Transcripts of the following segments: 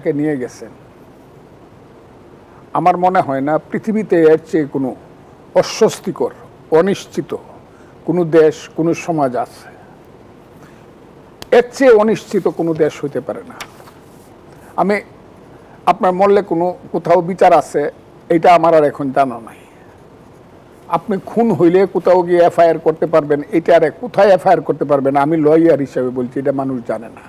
দেশটাকে নিয়ে গেছেন, আমার মনে হয় না পৃথিবীতে এর চেয়ে কোনো অস্বস্তিকর, অনিশ্চিত কোনো দেশ, কোনো সমাজ আছে। এর চেয়ে অনিশ্চিত কোনো দেশ হইতে পারে না। আমি আপনার মরলে কোনো কোথাও বিচার আছে এটা আমার আর এখন জানা নাই। আপনি খুন হইলে কোথাও গিয়ে এফআইআর করতে পারবেন, এটা আর কোথায় এফআইআর করতে পারবেন আমি লয়ার হিসেবে বলছি, এটা মানুষ জানে না।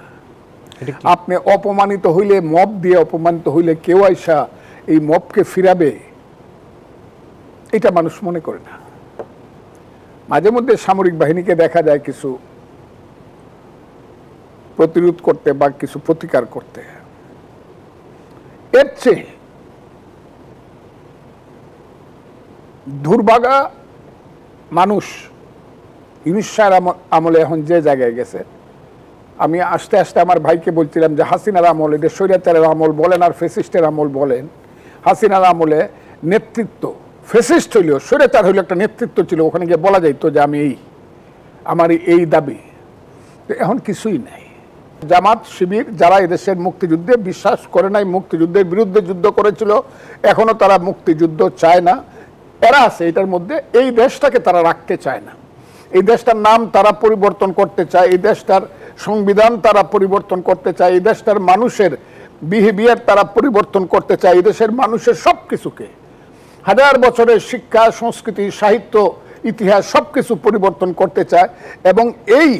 আপনি অপমানিত হইলে, মব দিয়ে অপমানিত হইলে কেউ আইসা এই মবকে ফিরাবে, এটা মানুষ মনে করে না। মাঝে মধ্যে সামরিক বাহিনীকে দেখা যায় কিছু প্রতিরোধ করতে বা কিছু প্রতিকার করতে। এর চেয়ে দুর্ভাগা মানুষ ইউনূস শাহের আমলে এখন যে জায়গায় গেছে, আমি আস্তে আস্তে আমার ভাইকে বলছিলাম যে হাসিনার আমল, এটা স্বৈরাচারের আমল বলেন আর ফেসিস্টের আমল বলেন, হাসিনার আমলে নেতৃত্ব, ফেসিস্ট হইলেও স্বৈরাচার হইলে একটা নেতৃত্ব ছিল, ওখানে গিয়ে বলা যাইতো যে আমি আমার এই দাবি। এখন কিছুই নাই। জামাত শিবির যারা এদেশের মুক্তিযুদ্ধে বিশ্বাস করে নাই, মুক্তিযুদ্ধের বিরুদ্ধে যুদ্ধ করেছিল, এখনো তারা মুক্তিযুদ্ধ চায় না, এরা আছে এটার মধ্যে। এই দেশটাকে তারা রাখতে চায় না, এই দেশটার নাম তারা পরিবর্তন করতে চায়, এই দেশটার সংবিধান তারা পরিবর্তন করতে চায়, এই দেশটার মানুষের বিহেভিয়ার তারা পরিবর্তন করতে চায়, এই দেশের মানুষের সব কিছুকে, হাজার বছরের শিক্ষা, সংস্কৃতি, সাহিত্য, ইতিহাস সব কিছু পরিবর্তন করতে চায়। এবং এই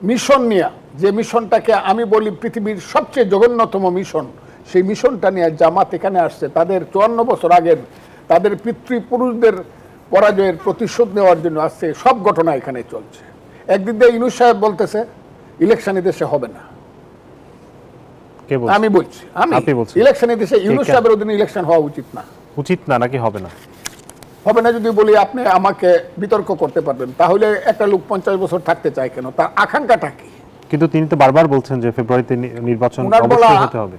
মিশন নিয়ে, যে মিশনটাকে আমি বলি পৃথিবীর সবচেয়ে জঘন্যতম মিশন, সেই মিশনটা নিয়ে জামাত এখানে আসছে। তাদের 54 বছর আগের তাদের পিতৃপুরুষদের পরাজয়ের প্রতিশোধ নেওয়ার জন্য আসছে। সব ঘটনা এখানে চলছে। একদিক দিয়ে ইউনূস সাহেব বলতেছে ইলেকশন দেশে হবে না, আমি বলছি ইলেকশন দেশে ইউনূস সাহেবের অধীনে ইলেকশন হওয়া উচিত না। উচিত না নাকি হবে না? হবে না যদি বলি আপনি আমাকে বিতর্ক করতে পারবেন, তাহলে একটা লোক 50 বছর থাকতে চায় কেন? তার আকাঙ্ক্ষাটা কি? কিন্তু তিনি তো বারবার বলছেন যে ফেব্রুয়ারিতে নির্বাচন অবশ্যই হতে হবে।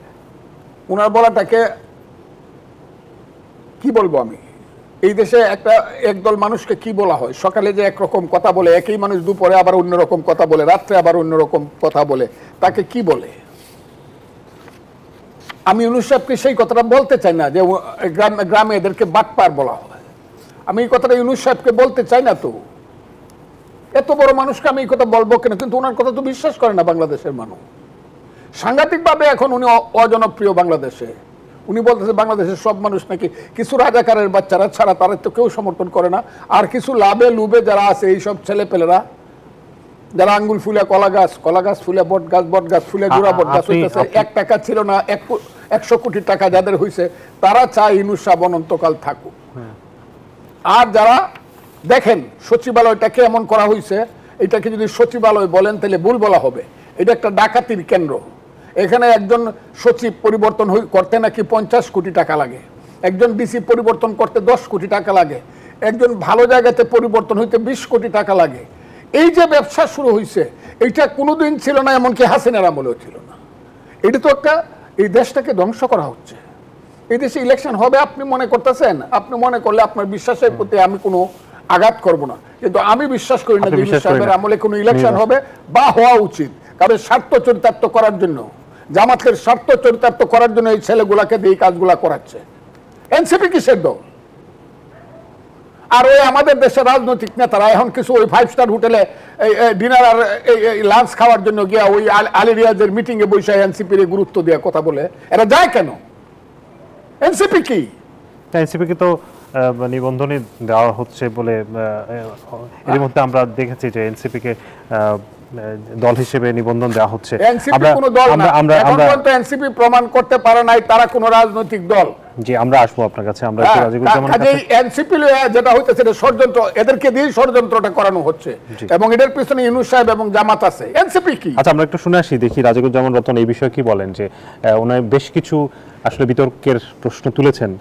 ওনার বলাটাকে কি বলবো আমি? এই দেশে একদল মানুষকে কি বলা হয়? সকালে যে একরকম কথা বলে, একই মানুষ দুপুরে আবার অন্যরকম কথা বলে, রাত্রে আবার অন্যরকম কথা বলে, তাকে কি বলে? আমি ইউনূস সাহেবকে সেই কথাটা বলতে চাই না যে গ্রামে এদেরকে বাটপার বলা হয়। আমি এই কথাটা ইউনূস সাহেবকে বলতে চাই না। তো এত বড় মানুষকে আমি এই কথা বলবো কেন? কিন্তু ওনার কথা তো বিশ্বাস করে না বাংলাদেশের মানুষ। সাংঘাতিকভাবে এখন উনি অজনপ্রিয় বাংলাদেশে। উনি বলতেছে বাংলাদেশের সব মানুষ নাকি, কিছু রাজাকারের বাচ্চারা ছাড়া তারা তো কেউ সমর্থন করে না, আর কিছু লাভে লুবে যারা আছে এইসব ছেলেপেলেরা, যারা আঙ্গুল ফুলে কলা গাছ ফুলে বট গাছ ফুলে জোড়া বট গাছ হইতেছে, 1 টাকা ছিল না 100 কোটি টাকা যাদের হয়েছে, তারা চায় ইউনূস সাহেব অনন্তকাল থাকুক। আর যারা দেখেন সচিবালয়টাকে এমন করা হয়েছে, এটাকে যদি সচিবালয় বলেন তাহলে ভুল বলা হবে। এটা একটা ডাকাতির কেন্দ্র। এখানে একজন সচিব পরিবর্তন করতে নাকি 50 কোটি টাকা লাগে, একজন ডিসি পরিবর্তন করতে 10 কোটি টাকা লাগে, একজন ভালো জায়গাতে পরিবর্তন হইতে 20 কোটি টাকা লাগে। এই যে ব্যবসা শুরু হয়েছে, এইটা কোনোদিন ছিল না, এমনকি হাসিনার আমলেও ছিল না। এটা তো একটা, এই দেশটাকে ধ্বংস করা হচ্ছে। এই দেশে ইলেকশন হবে আপনি মনে করতেছেন? আপনি মনে করলে আপনার বিশ্বাসের প্রতি আমি কোনো আঘাত করব না, কিন্তু আমি বিশ্বাস করি না যে ইউনূস সাহেবের আমলে কোনো ইলেকশন হবে বা হওয়া উচিত। কারণ স্বার্থ চরিতার্থ করার জন্য, জামাতের স্বার্থ চরিতার্থ করার জন্য এই ছেলেগুলাকে দিয়ে কাজগুলা করাচ্ছে। এনসিপি কিসের দল? আর ওই আমাদের দেশের রাজনৈতিক নেতারা এখন কিছু ওই 5 স্টার হোটেলে ডিনার আর লাঞ্চ খাওয়ার জন্য গিয়া ওই আলী রিয়াজের মিটিংয়ে বসে এনসিপির গুরুত্ব দেওয়া কথা বলে, এরা যায় কেন? এনসিপি কি? এনসিপিকে তো নিবন্ধনে দেওয়া হচ্ছে বলে এর মধ্যে আমরা দেখেছি যে এনসিপিকে দল হিসেবে নিবন্ধন দেওয়া হচ্ছে। এনসিপি কোনো দল না, এখন পর্যন্ত এনসিপি প্রমাণ করতে পারে নাই তারা কোনো রাজনৈতিক দল। জি, আমরা আসবো আপনার কাছে। আমরা এনসিপি যেটা হইতেছে ষড়যন্ত্র, এদেরকে দিয়ে ষড়যন্ত্রটা করানো হচ্ছে এবং এদের পিছনে ইউনূস সাহেব এবং জামাত আছে। এনসিপি কি? আচ্ছা, আমরা একটু শুনে আসি, দেখি রাজিকুজ্জামান রতন এই বিষয়ে কি বলেন। যে ওনার বেশ কিছু আসলে বিতর্কের প্রশ্ন তুলেছেন।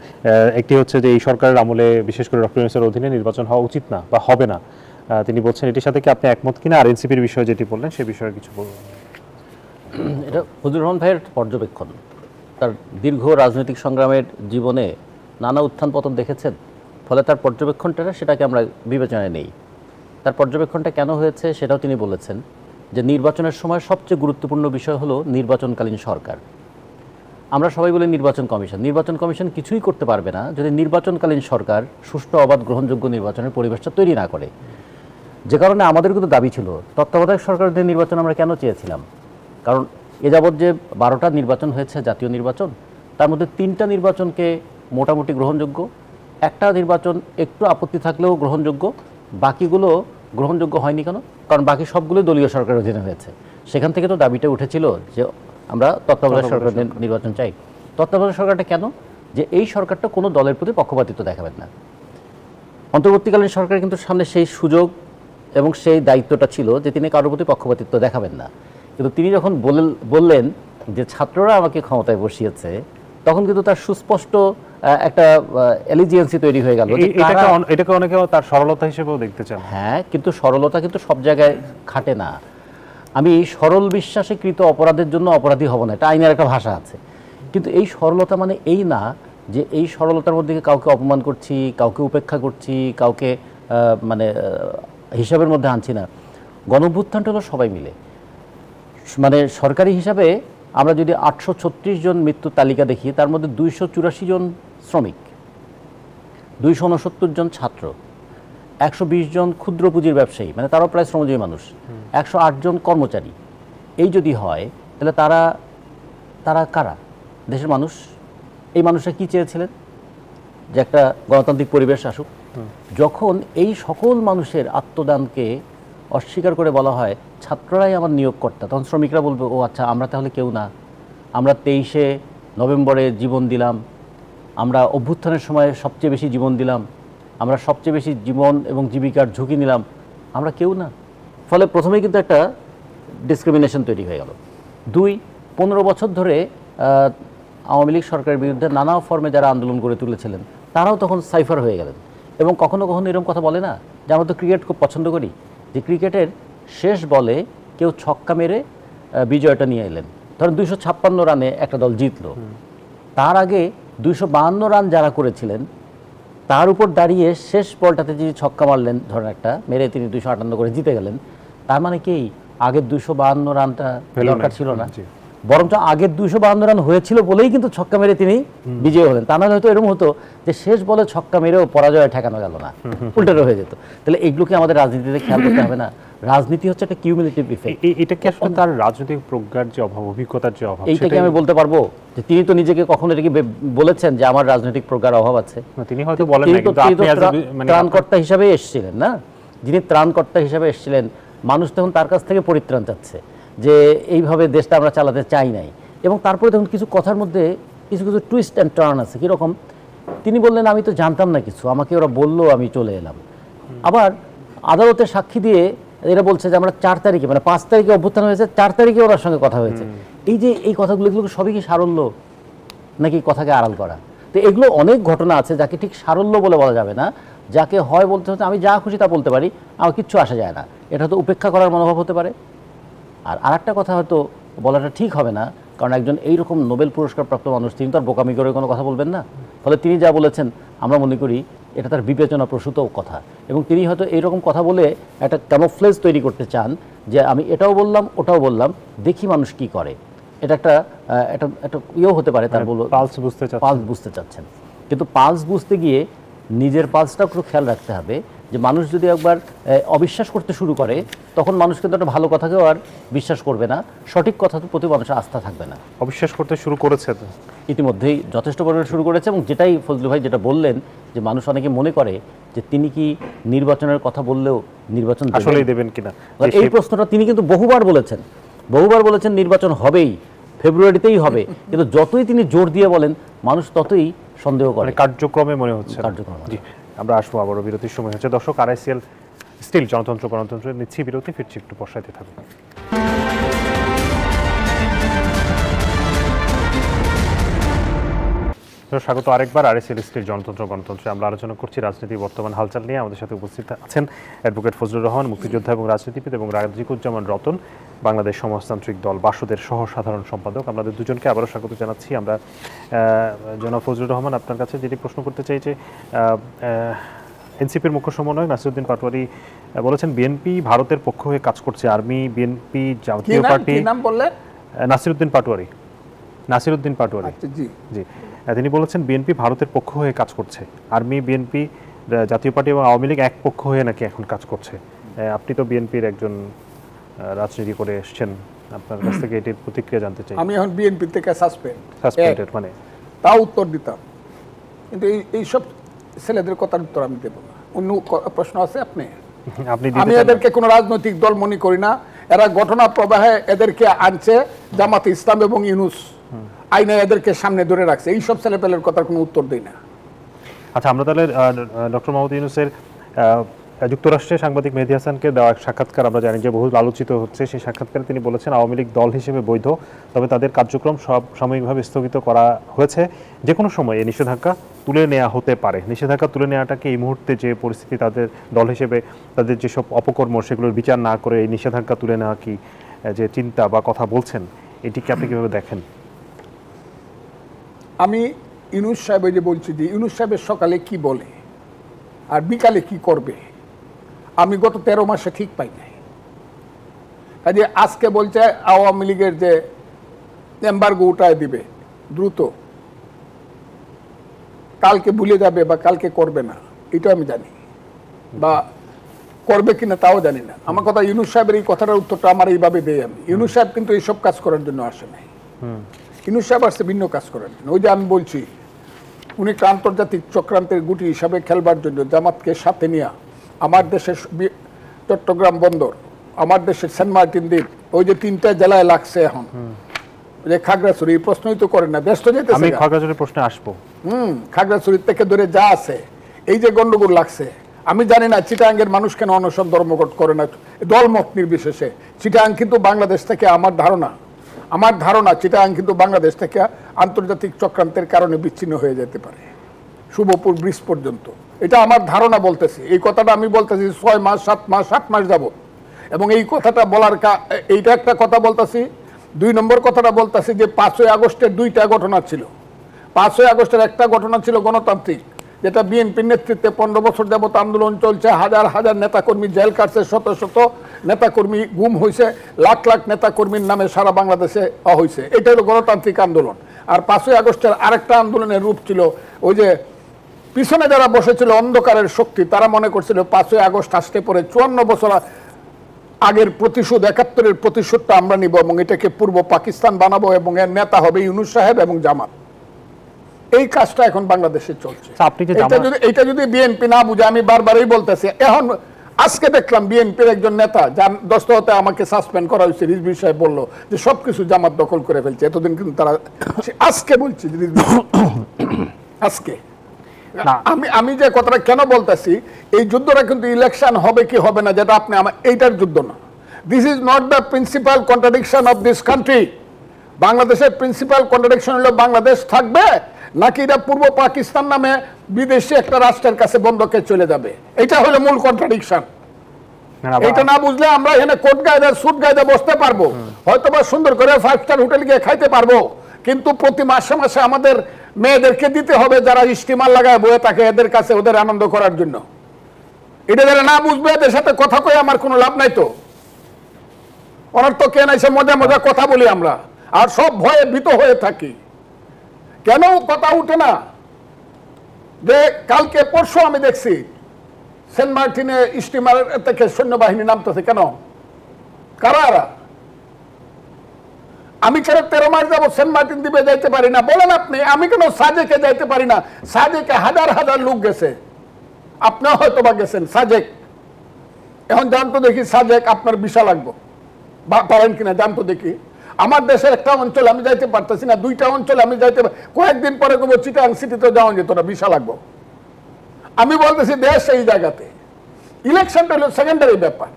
একটি হচ্ছে যে এই সরকারের আমলে বিশেষ করে ডক্টর ইউনূসের অধীনে নির্বাচন হওয়া উচিত না বা হবে না। তিনি বলছেন এটির সাথে কি আপনি একমত কিনা? আর এনসিপির বিষয়ে যেটি বললেন সে বিষয়ে কিছু বলুন। এটা ফজলুর রহমান ভাইয়ের পর্যবেক্ষণ। তার দীর্ঘ রাজনৈতিক সংগ্রামের জীবনে নানা উত্থান পতন দেখেছেন, ফলে তার পর্যবেক্ষণটা সেটাকে আমরা বিবেচনায় নেই। তার পর্যবেক্ষণটা কেন হয়েছে সেটাও তিনি বলেছেন, যে নির্বাচনের সময় সবচেয়ে গুরুত্বপূর্ণ বিষয় হলো নির্বাচনকালীন সরকার। আমরা সবাই বলি নির্বাচন কমিশন কিছুই করতে পারবে না যদি নির্বাচনকালীন সরকার সুষ্ঠু অবাধ গ্রহণযোগ্য নির্বাচনের পরিবেশটা তৈরি না করে। যে কারণে আমাদের কিন্তু দাবি ছিল তত্ত্বাবধায়ক সরকারদের নির্বাচন আমরা কেন চেয়েছিলাম, কারণ এ যাবৎ যে 12টা নির্বাচন হয়েছে জাতীয় নির্বাচন, তার মধ্যে 3টা নির্বাচনকে মোটামুটি গ্রহণযোগ্য, একটা নির্বাচন একটু আপত্তি থাকলেও গ্রহণযোগ্য, বাকিগুলো গ্রহণযোগ্য হয়নি কেন? কারণ বাকি সবগুলো দলীয় সরকারের অধীনে হয়েছে। সেখান থেকে তো দাবিটা উঠেছিল যে আমরা তত্ত্বাবধায়ক সরকারের নির্বাচন চাই। তত্ত্বাবধায়ক সরকারটা কেন? যে এই সরকারটা কোনো দলের প্রতি পক্ষপাতিত্ব দেখাবেন না। অন্তর্বর্তীকালীন সরকার কিন্তু সামনে সেই সুযোগ এবং সেই দায়িত্বটা ছিল যে তিনি কারোর প্রতি পক্ষপাতিত্ব দেখাবেন না। কিন্তু তিনি যখন বললেন যে ছাত্ররা আমাকে ক্ষমতায় বসিয়েছে, তখন কিন্তু তার সুস্পষ্ট একটা এলিজিয়েন্সি তৈরি হয়ে গেল। এটাকে অনেকে তার সরলতা হিসেবেও দেখতে চান। হ্যাঁ, কিন্তু সরলতা কিন্তু সব জায়গায় খাটে না। আমি সরল বিশ্বাসে কৃত অপরাধের জন্য অপরাধী হব না, এটা আইনের একটা ভাষা আছে। কিন্তু এই সরলতা মানে এই না যে এই সরলতার মধ্যে কাউকে অপমান করছি, কাউকে উপেক্ষা করছি, কাউকে মানে হিসাবের মধ্যে আনছি না। গণঅভ্যুত্থানটা হলো সবাই মিলে, মানে সরকারি হিসাবে আমরা যদি 836 জন মৃত্যুর তালিকা দেখি, তার মধ্যে 284 জন শ্রমিক, 269 জন ছাত্র, 120 জন ক্ষুদ্র পুঁজির ব্যবসায়ী, মানে তারাও প্রায় শ্রমজীবী মানুষ, 108 জন কর্মচারী। এই যদি হয় তাহলে তারা কারা? দেশের মানুষ। এই মানুষরা কি চেয়েছিলেন? যে একটা গণতান্ত্রিক পরিবেশ আসুক। যখন এই সকল মানুষের আত্মদানকে অস্বীকার করে বলা হয় ছাত্ররাই আমার নিয়োগকর্তা, তখন শ্রমিকরা বলবে ও আচ্ছা, আমরা তাহলে কেউ না। আমরা 23শে নভেম্বরে জীবন দিলাম, আমরা অভ্যুত্থানের সময় সবচেয়ে বেশি জীবন দিলাম, আমরা সবচেয়ে বেশি জীবন এবং জীবিকার ঝুঁকি নিলাম, আমরা কেউ না। ফলে প্রথমেই কিন্তু একটা ডিসক্রিমিনেশন তৈরি হয়ে গেল। 2, 15 বছর ধরে আওয়ামী লীগ সরকারের বিরুদ্ধে নানা ফর্মে যারা আন্দোলন করে তুলেছিলেন তারাও তখন সাইফার হয়ে গেলেন। এবং কখনো কখনো এরকম কথা বলে না যে আমরা তো ক্রিকেট খুব পছন্দ করি, যে ক্রিকেটের শেষ বলে কেউ ছক্কা মেরে বিজয়টা নিয়ে এলেন। ধরেন 256 রানে একটা দল জিতলো, তার আগে 252 রান যারা করেছিলেন তার উপর দাঁড়িয়ে শেষ বলটাতে যিনি ছক্কা মারলেন, ধরেন একটা মেরে তিনি 258 করে জিতে গেলেন, তার মানে কি আগের 252 রানটা দরকার ছিল না, বরঞ্চ আগের 252 রান হয়েছিল বলেই কিন্তু ছক্কা মেরে তিনি বিজয়ী হলেন। তা নাহলে হয়তো এরকম হতো যে শেষ বলে ছক্কা মেরেও পরাজয় ঠেকানো গেল না, উল্টোটা হয়ে যেত। তাহলে এগুলোকে আমাদের রাজনীতিতে খেয়াল করতে হবে না? রাজনীতি হচ্ছে একটা কিউমুলেটিভ ইফেক্ট। এটা কি আসলে তার রাজনৈতিক প্রজ্ঞার যে অভাব, অভিজ্ঞতার যে অভাব? এইটাকে আমি বলতে পারবো যে তিনি তো নিজেকে কখনো এটা কি বলেছেন যে আমার রাজনৈতিক প্রজ্ঞার অভাব আছে? তিনি হয়তো বলেন না, কিন্তু আপনি ত্রাণকর্তা হিসেবে এসেছিলেন না, যিনি ত্রাণকর্তা হিসেবে এসেছিলেন, মানুষ তখন তার কাছ থেকে পরিত্রাণ চাচ্ছে যে এইভাবে দেশটা আমরা চালাতে চাই নাই। এবং তারপরে তখন কিছু কথার মধ্যে কিছু কিছু টুইস্ট অ্যান্ড টার্ন আছে। কীরকম? তিনি বললেন আমি তো জানতাম না কিছু, আমাকে ওরা বললো, আমি চলে এলাম। আবার আদালতে সাক্ষী দিয়ে এরা বলছে যে আমরা 4 তারিখে, মানে 5 তারিখে অভ্যুত্থান হয়েছে, 4 তারিখে ওনার সঙ্গে কথা হয়েছে। এই যে এই কথাগুলো, এগুলো সবই কি সারল্য নাকি কথাকে আড়াল করা? তো এগুলো অনেক ঘটনা আছে যাকে ঠিক সারল্য বলে বলা যাবে না, যাকে হয় বলতে হচ্ছে আমি যা খুশি তা বলতে পারি, আমার কিচ্ছু আসা যায় না, এটা তো উপেক্ষা করার মনোভাব হতে পারে। আর আরেকটা কথা হয়তো বলাটা ঠিক হবে না, কারণ একজন এইরকম নোবেল পুরস্কার প্রাপ্ত মানুষ, তিনি তো আর বোকামি করে কোনো কথা বলবেন না। ফলে তিনি যা বলেছেন আমরা মনে করি এটা তার বিবেচনা প্রসূত কথা, এবং তিনি হয়তো এইরকম কথা বলে একটা ক্যামোফ্লেজ তৈরি করতে চান যে আমি এটাও বললাম ওটাও বললাম, দেখি মানুষ কি করে। এটা একটা ইয়েও হতে পারে, তার পালস বুঝতে চাচ্ছেন। কিন্তু পালস বুঝতে গিয়ে নিজের পালসটাও একটু খেয়াল রাখতে হবে যে মানুষ যদি একবার অবিশ্বাস করতে শুরু করে, তখন মানুষ কিন্তু একটা ভালো কথাকেও আর বিশ্বাস করবে না, সঠিক কথার প্রতি মানুষের আস্থা থাকবে না। অবিশ্বাস করতে শুরু করেছে তো ইতিমধ্যেই যথেষ্ট পরিমাণে শুরু করেছে। এবং যেটাই ফজলু ভাই যেটা বললেন যে মানুষ অনেকে মনে করে যে তিনি কি নির্বাচনের কথা বললেও নির্বাচন আসলেই দেবেন কিনা, এই প্রশ্নটা তিনি কিন্তু বহুবার বলেছেন নির্বাচন হবেই, ফেব্রুয়ারিতেই হবে। কিন্তু যতই তিনি জোর দিয়ে বলেন মানুষ ততই সন্দেহ করে, কার্যক্রমে মনে হচ্ছে। জি, আমরা আসবো আবারও, বিরতির সময় হচ্ছে। দর্শক, RICL স্টিল জনতন্ত্র গণতন্ত্রের নিচ্ছি বিরতি, ফিরছি একটু পশ্চাতে থাকবে। স্বাগত আরেকবার RICL স্টিল জনতন্ত্র গণতন্ত্রে। আমরা আলোচনা করছি রাজনীতির বর্তমান হালচাল নিয়ে। আমাদের সাথে উপস্থিত আছেন অ্যাডভোকেট ফজলুর রহমান, মুক্তিযোদ্ধা এবং রাজনীতিবিদ, এবং রাজিকুজ্জামান রতন, বাংলাদেশ সমাজতান্ত্রিক দল বাসদের সহ সাধারণ সম্পাদক। আমাদের দুজনকে আবারও স্বাগত জানাচ্ছি। আমরা জনাব ফজলুর রহমান, আপনার কাছে যেটি প্রশ্ন করতে চাই যে এনসিপির মুখ্য সমন্বয়ক নাসিরউদ্দিন পাটোয়ারি বলেছেন বিএনপি ভারতের পক্ষ হয়ে কাজ করছে। আর্মি, বিএনপি, জাতীয় পার্টি। নাম বললেন? নাসিরউদ্দিন পাটোয়ারি। নাসিরউদ্দিন পাটোয়ারি। আচ্ছা, জি জি, তিনি বলেছেন বিএনপি ভারতের পক্ষ হয়ে কাজ করছে, আর্মি, বিএনপি, জাতীয় পার্টি এবং আওয়ামী লীগ এক পক্ষ হয়ে নাকি এখন কাজ করছে। আপনি তো বিএনপির একজন রাজনীতি করে এসেছেন, আপনার কাছ থেকে এটির প্রতিক্রিয়া জানতে চাই। আমি এখন বিএনপি থেকে সাসপেন্ডেড মানে তাও উত্তর দিতাম, কিন্তু এইসব ছেলেদের কথার উত্তর আমি দেব না। অন্য প্রশ্ন আছে আপনি? আমি এদেরকে কোনো রাজনৈতিক দল মনে করি না। এরা ঘটনা প্রবাহে এদেরকে আনছে জামাতে ইসলাম এবং ইউনূস আইনে এদেরকে সামনে ধরে রাখছে। এইসব ছেলেপেলের কথার কোনো উত্তর দেই না। আচ্ছা, আমরা তাহলে ডক্টর মোহাম্মদ ইউনূসের যুক্তরাষ্ট্রে সাংবাদিক মেহেদী হাসানকে দেওয়া এক সাক্ষাৎকার আমরা জানি যে বহু আলোচিত হচ্ছে। সেই সাক্ষাৎকারে তিনি বলেছেন আওয়ামী লীগ দল হিসেবে বৈধ, তবে তাদের কার্যক্রম সব সাময়িকভাবে স্থগিত করা হয়েছে, যে কোনো সময় এই নিষেধাজ্ঞা তুলে নেওয়া হতে পারে। নিষেধাজ্ঞা তুলে নেওয়াটাকে এই মুহূর্তে যে পরিস্থিতি, তাদের দল হিসেবে তাদের যেসব অপকর্ম সেগুলোর বিচার না করে এই নিষেধাজ্ঞা তুলে নেওয়া কি যে চিন্তা বা কথা বলছেন, এটিকে আপনি কীভাবে দেখেন? আমি ইউনূস সাহেব যে বলছি যে ইউনূস সাহেবের সকালে কি বলে আর বিকালে কি করবে আমি গত 13 মাসে ঠিক পাই নাই। কাজে আজকে বলছে আওয়ামী লীগের যে এম্বার্গো উঠায় দিবে দ্রুত, কালকে ভুলে যাবে বা কালকে করবে না, এটা আমি জানি, বা করবে কিনা তাও জানি না। আমার কথা ইউনূস সাহেবের এই কথাটার উত্তরটা আমার এইভাবে দেই আমি। ইউনূস সাহেব কিন্তু এইসব কাজ করার জন্য আসে নাই। ইউনূস সাহেব আসছে ভিন্ন কাজ করার জন্য। ওই যে আমি বলছি, উনি একটা আন্তর্জাতিক চক্রান্তের গুটি হিসাবে খেলবার জন্য জামাতকে সাথে নিয়ে আমার দেশের চট্টগ্রাম বন্দর, আমার দেশের সেন্ট মার্টিন দ্বীপ, ওই যে 3টা জেলায় লাগছে এখন, যে খাগড়াছড়ি, এই প্রশ্নই তো করেন না, দেশ তো যেতেছে। আমি খাগড়াছড়ির প্রশ্নে আসবো। খাগড়াছড়ি থেকে ধরে যা আছে, এই যে গন্ডগোল লাগছে, আমি জানি না চিটাগাংয়ের মানুষ কেন অনশন ধর্মঘট করে না, দলমত নির্বিশেষে। চিটাগাং কিন্তু বাংলাদেশ থেকে আমার ধারণা চিটাগাং কিন্তু বাংলাদেশ থেকে আন্তর্জাতিক চক্রান্তের কারণে বিচ্ছিন্ন হয়ে যেতে পারে, শুভপুর ব্রিজ পর্যন্ত। এটা আমার ধারণা বলতেছি। এই কথাটা আমি বলতেছি 6 মাস 7 মাস 8 মাস যাবত, এবং এই কথাটা বলার এইটা একটা কথা বলতেছি। 2 নম্বর কথাটা বলতেছি যে 5ই আগস্টের 2টা ঘটনা ছিল। 5ই আগস্টের একটা ঘটনা ছিল গণতান্ত্রিক, যেটা বিএনপির নেতৃত্বে 15 বছর যাবত আন্দোলন চলছে, হাজার হাজার নেতাকর্মী জেল কাটছে, শত শত নেতাকর্মী গুম হয়েছে, লাখ লাখ নেতাকর্মীর নামে সারা বাংলাদেশে হয়েছে। এটা হলো গণতান্ত্রিক আন্দোলন। আর 5ই আগস্টের আরেকটা আন্দোলনের রূপ ছিল, ওই যে পিছনে যারা বসেছিল অন্ধকারের শক্তি, তারা মনে করছিল 5ই আগস্ট আসতে পরে 54 বছর আগের প্রতিশোধ, 71-এর প্রতিশোধটা আমরা নিব এবং এটাকে পূর্ব পাকিস্তান বানাবো, এবং এর নেতা হবে ইউনূস সাহেব এবং জামাত। এই কাজটা এখন বাংলাদেশে চলছে। এটা যদি বিএনপি না বুঝে, আমি বারবারই বলতেছি, এখন আজকে দেখলাম বিএনপির একজন নেতা, যার দস্ততে আমাকে সাসপেন্ড করা হয়েছে, রিজভী সাহেব বললো যে সবকিছু জামাত দখল করে ফেলছে। এতদিন কিন্তু তারা, আজকে বলছি আজকে আমি যে কথাটা কেন বলতেছি, এই যুদ্ধটা কিন্তু ইলেকশন হবে কি হবে না, যেটা আপনি আমার, এইটার যুদ্ধ না। This is not the principal contradiction of this country. বাংলাদেশের প্রিন্সিপাল কন্ট্রাডিকশন হলো বাংলাদেশ থাকবে নাকি এটা পূর্ব পাকিস্তান নামে বিদেশি একটা রাষ্ট্রের কাছে বন্ধকে চলে যাবে। এটা হলো মূল কন্ট্রাডিকশন। এটা না বুঝলে আমরা এখানে কোট গায়ে সুট গায়ে বসতে পারবো, হয়তো বা সুন্দর করে 5 স্টার হোটেল গিয়ে খাইতে পারবো, কিন্তু প্রতি মাসে মাসে আমাদের মেয়েদেরকে দিতে হবে যারা স্টিমার লাগায় বয়ে থাকে এদের কাছে, ওদের আনন্দ করার জন্য। এটা যারা না বুঝবে, এদের সাথে কথা কয়ে আমার কোনো লাভ নাই। তো ওনার তো কেন এসে মজা মজা কথা বলি আমরা, আর সব ভয়ে ভীত হয়ে থাকি। কেন কথা উঠে না যে কালকে পরশু আমি দেখছি সেন্ট মার্টিনে স্টিমার থেকে সৈন্যবাহিনী নামতেছে, কেন, কারা? আমি কেন 13 মাস যাবো সেন্ট মার্টিন দ্বীপে যাইতে পারি না বলেন আপনি? আমি কেন সাজেকে যাইতে পারি না? সাজেকে হাজার হাজার লোক গেছে, আপনিও হয়তো বা গেছেন সাজেক। এখন জানতো দেখি সাজেক আপনার ভিসা লাগবে, পারেন কিনা জানতো দেখি। আমার দেশের একটা অঞ্চল আমি যাইতে পারতেছি না, 2টা অঞ্চলে আমি যাইতে, কয়েকদিন পরে কব চিটাগাং সিটিতে যাওয়া যেত না, ভিসা লাগবে। আমি বলতেছি দেশ এই জায়গাতে, ইলেকশনটা হলো সেকেন্ডারি ব্যাপার।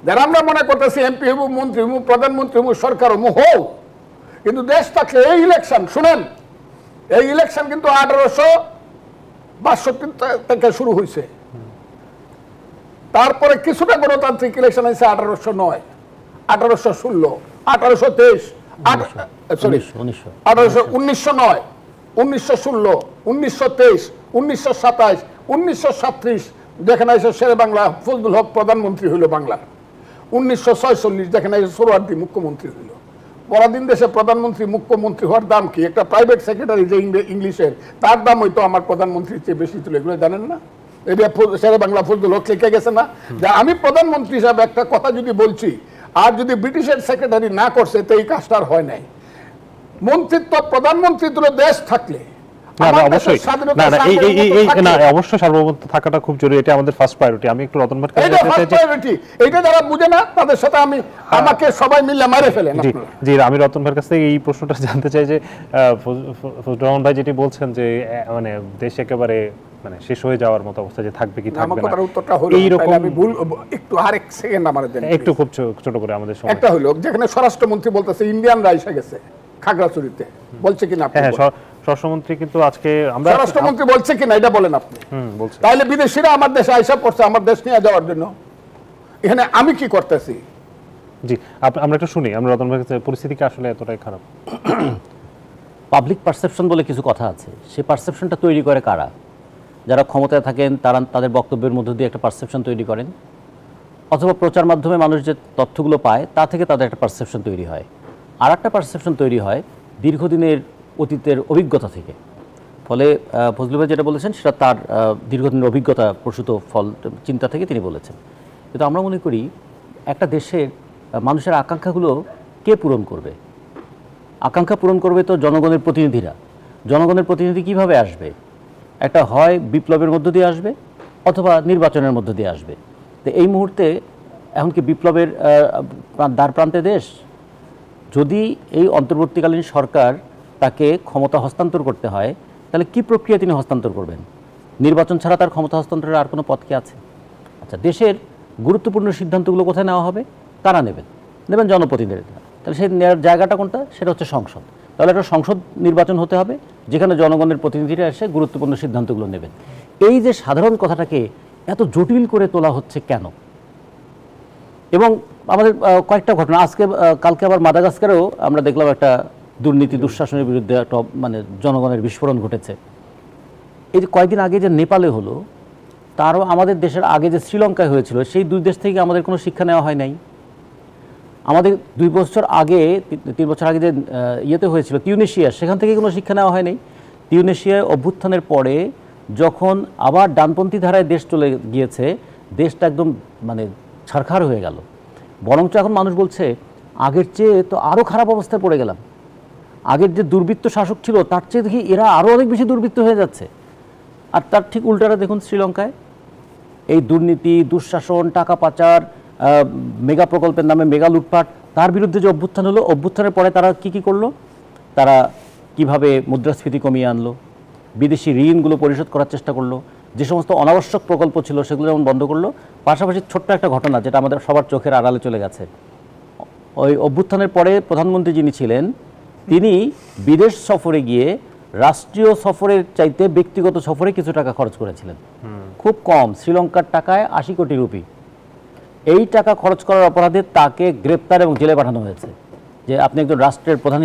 যারা আমরা মনে করতেছি এমপি হবো, মন্ত্রী হবো, প্রধানমন্ত্রী হবো, সরকার হবো, হোক, কিন্তু দেশ থাকলে এই ইলেকশন, শুনেন, এই ইলেকশন কিন্তু 1862 থেকে শুরু হয়েছে। তারপরে কিছুটা গণতান্ত্রিক ইলেকশন হয়েছে 1809, 1816, 1823, 1909, 1916, 1923, 1927, 1937, যেখানে এসে শেরে বাংলা ফজলুল হক প্রধানমন্ত্রী হইল বাংলা, 1946 যেখানে এসে সোহরাওয়ার্দী মুখ্যমন্ত্রী হইল, পরাধীন দেশে প্রধানমন্ত্রী মুখ্যমন্ত্রী হওয়ার দাম কি? একটা প্রাইভেট সেক্রেটারি যে ইংলিশের, তার দাম হয়তো আমার প্রধানমন্ত্রীর চেয়ে বেশি ছিল। এগুলো জানেন না? এটা শেরে বাংলা ফজলুল হক লিখে গেছে না, যে আমি প্রধানমন্ত্রী হিসাবে একটা কথা যদি বলছি, আর যদি ব্রিটিশের সেক্রেটারি না করছে তো এই কাজটা আর হয় নাই। মন্ত্রিত্ব প্রধানমন্ত্রী তুলে দেশ থাকলে অবশ্যই সার্বভৌমত্ব থাকাটা খুব জরুরি, এটা আমাদের ফার্স্ট প্রায়োরিটি। আমি একটু রতন ভাইয়ের এইটা যারা বুঝে না তাদের সাথে আমাকে সবাই মিলে মারে ফেলেন। জি, আমি রতন ভাইয়ের কাছ থেকে এই প্রশ্নটা জানতে চাই যে ফজলুর রহমান ভাই যেটি বলছেন যে মানে দেশ একেবারে মানে শেষ হয়ে যাওয়ার মতো অবস্থা যে থাকবে কি থাকবে না, উত্তরটা হলো এইরকম আমি ভুল একটু আরেক সেকেন্ড আমার দেন একটু খুব ছোট করে আমাদের সময়। একটা হলো যেখানে স্বরাষ্ট্রমন্ত্রী বলতেছে ইন্ডিয়ানরা এসে গেছে খাগড়াছড়িতে, বলছে কিনা? হ্যাঁ, স্বরাষ্ট্রমন্ত্রী কিন্তু আজকে আমরা স্বরাষ্ট্রমন্ত্রী বলছে কিনা এটা বলেন আপনি। বলছে তাইলে বিদেশিরা আমার দেশে আইসা পড়ছে আমার দেশ নিয়ে যাওয়ার জন্য, এখানে আমি কি করতেছি? জি, আমরা একটু শুনি, আমরা রতন ভাইয়ের কাছে পরিস্থিতি কি আসলে এতটাই খারাপ? পাবলিক পারসেপশন বলে কিছু কথা আছে, সেই পারসেপশনটা তৈরি করে কারা? যারা ক্ষমতায় থাকেন তারা তাদের বক্তব্যের মধ্য দিয়ে একটা পারসেপশন তৈরি করেন, অথবা প্রচার মাধ্যমে মানুষ যে তথ্যগুলো পায় তা থেকে তাদের একটা পারসেপশন তৈরি হয়। আর একটা পারসেপশন তৈরি হয় দীর্ঘদিনের অতীতের অভিজ্ঞতা থেকে। ফলে ফজলুল ভাই যেটা বলেছেন সেটা তার দীর্ঘদিনের অভিজ্ঞতা প্রসূত ফল চিন্তা থেকে তিনি বলেছেন। কিন্তু আমরা মনে করি একটা দেশের মানুষের আকাঙ্ক্ষাগুলো কে পূরণ করবে? আকাঙ্ক্ষা পূরণ করবে তো জনগণের প্রতিনিধিরা। জনগণের প্রতিনিধি কিভাবে আসবে? একটা হয় বিপ্লবের মধ্য দিয়ে আসবে অথবা নির্বাচনের মধ্য দিয়ে আসবে। তো এই মুহূর্তে এখন কি বিপ্লবের দ্বার প্রান্তে দেশ? যদি এই অন্তর্বর্তীকালীন সরকার তাকে ক্ষমতা হস্তান্তর করতে হয় তাহলে কি প্রক্রিয়া তিনি হস্তান্তর করবেন? নির্বাচন ছাড়া তার ক্ষমতা হস্তান্তরের আর কোনো পথ কি আছে? আচ্ছা, দেশের গুরুত্বপূর্ণ সিদ্ধান্তগুলো কোথায় নেওয়া হবে? কারা নেবেন জনপ্রতিনিধিরা। তাহলে সেই নেওয়ার জায়গাটা কোনটা? সেটা হচ্ছে সংসদ। তাহলে একটা সংসদ নির্বাচন হতে হবে যেখানে জনগণের প্রতিনিধিরা এসে গুরুত্বপূর্ণ সিদ্ধান্তগুলো নেবেন। এই যে সাধারণ কথাটাকে এত জটিল করে তোলা হচ্ছে কেন? এবং আমাদের কয়েকটা ঘটনা কালকে আবার মাদাগাস্কারেও আমরা দেখলাম একটা দুর্নীতি দুঃশাসনের বিরুদ্ধে একটা মানে জনগণের বিস্ফোরণ ঘটেছে। এই যে কয়েকদিন আগে যে নেপালে হলো, তারও আমাদের দেশের আগে যে শ্রীলঙ্কায় হয়েছিল, সেই দুই দেশ থেকে আমাদের কোনো শিক্ষা নেওয়া হয় নাই। আমাদের 3 বছর আগে যে ইয়েতে হয়েছিল তিউনিশিয়া, সেখান থেকে কোনো শিক্ষা নেওয়া হয় নাই। তিউনিশিয়ায় অভ্যুত্থানের পরে যখন আবার ডানপন্থী ধারায় দেশ চলে গিয়েছে, দেশটা একদম মানে ছারখার হয়ে গেল। বরঞ্চ এখন মানুষ বলছে আগের চেয়ে তো আরও খারাপ অবস্থায় পড়ে গেলাম। আগের যে দুর্বৃত্ত শাসক ছিল তার চেয়ে দেখি এরা আরও অনেক বেশি দুর্বৃত্ত হয়ে যাচ্ছে। আর তার ঠিক উল্টাটা দেখুন শ্রীলঙ্কায়, এই দুর্নীতি দুঃশাসন টাকা পাচার মেগা প্রকল্পের নামে মেগা লুটপাট, তার বিরুদ্ধে যে অভ্যুত্থান হলো, অভ্যুত্থানের পরে তারা কি করলো? তারা কিভাবে মুদ্রাস্ফীতি কমিয়ে আনলো, বিদেশি ঋণগুলো পরিশোধ করার চেষ্টা করলো, যে সমস্ত অনাবশ্যক প্রকল্প ছিল সেগুলো যেমন বন্ধ করলো। পাশাপাশি ছোট্ট একটা ঘটনা যেটা আমাদের সবার চোখের আড়ালে চলে গেছে, ওই অভ্যুত্থানের পরে প্রধানমন্ত্রী যিনি ছিলেন তিনি বিদেশ সফরে গিয়ে রাষ্ট্রীয় সফরের চাইতে ব্যক্তিগত সফরে কিছু টাকা খরচ করেছিলেন, খুব কম, শ্রীলঙ্কার টাকায় 80 কোটি রুপি। এই টাকা খরচ করার অপরাধে তাকে গ্রেপ্তার এবং জেলে পাঠানো হয়েছে যে আপনি একজন রাষ্ট্রের প্রধান